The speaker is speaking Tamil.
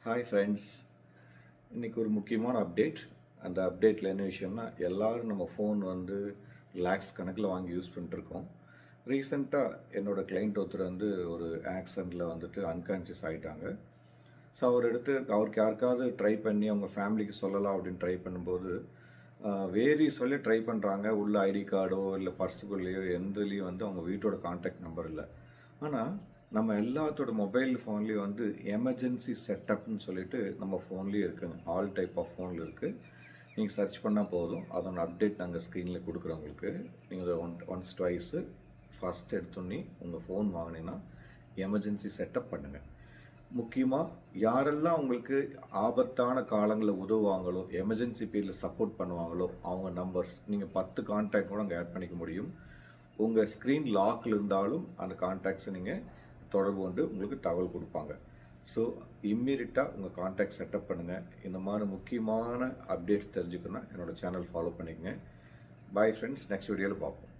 ஹாய் ஃப்ரெண்ட்ஸ், இன்றைக்கி ஒரு முக்கியமான அப்டேட். அந்த அப்டேட்டில் என்ன விஷயம்னா, எல்லோரும் நம்ம ஃபோன் லேக்ஸ் கணக்கில் வாங்கி யூஸ் பண்ணிட்டுருக்கோம். ரீசெண்டாக என்னோடய கிளைண்ட் ஒருத்தர் ஒரு ஆக்சிடெண்ட்டில் அன்கான்ஷியஸ் ஆகிட்டாங்க. ஸோ அவருக்கு யாருக்காவது ட்ரை பண்ணி அவங்க ஃபேமிலிக்கு சொல்லலாம் அப்படின்னு ட்ரை பண்ணும்போது சொல்லி ட்ரை பண்ணுறாங்க. உள்ள ஐடி கார்டோ இல்லை பர்ஸுக்குள்ளேயோ எந்தலேயும் அவங்க வீட்டோட கான்டாக்ட் நம்பர் இல்லை. ஆனால் நம்ம எல்லாத்தோட மொபைல் ஃபோன்லேயும் எமர்ஜென்சி செட்டப்னு சொல்லிட்டு நம்ம ஃபோன்லேயே இருக்குங்க. ஆல் டைப் ஆஃப் ஃபோனில் இருக்குது. நீங்கள் சர்ச் பண்ணால் போதும், அதோட அப்டேட் நாங்கள் ஸ்க்ரீனில் கொடுக்குறவங்களுக்கு. நீங்கள் ஒன்ஸ் ட்வைஸு ஃபஸ்ட் எடுத்தோன்னே உங்கள் ஃபோன் வாங்கினீங்கன்னா எமர்ஜென்சி செட்டப் பண்ணுங்கள். முக்கியமாக யாரெல்லாம் உங்களுக்கு ஆபத்தான காலங்களில் உதவுவாங்களோ, எமர்ஜென்சி பீரியடில் சப்போர்ட் பண்ணுவாங்களோ அவங்க நம்பர்ஸ் நீங்கள் 10 கான்டாக்ட் கூட அங்கே ஆட் பண்ணிக்க முடியும். உங்கள் ஸ்க்ரீன் லாக்கில் இருந்தாலும் அந்த கான்டாக்ட்ஸை நீங்கள் தொடர்பு கொண்டு உங்களுக்கு தகவல் கொடுப்பாங்க. ஸோ இம்மீடியட்டாக உங்கள் கான்டாக்ட் செட்டப் பண்ணுங்கள். இந்த மாதிரி முக்கியமான அப்டேட்ஸ் தெரிஞ்சுக்கணுன்னா என்னோடய சேனல் ஃபாலோ பண்ணிக்கங்க. பாய் ஃப்ரெண்ட்ஸ், நெக்ஸ்ட் வீடியோவில் பார்ப்போம்.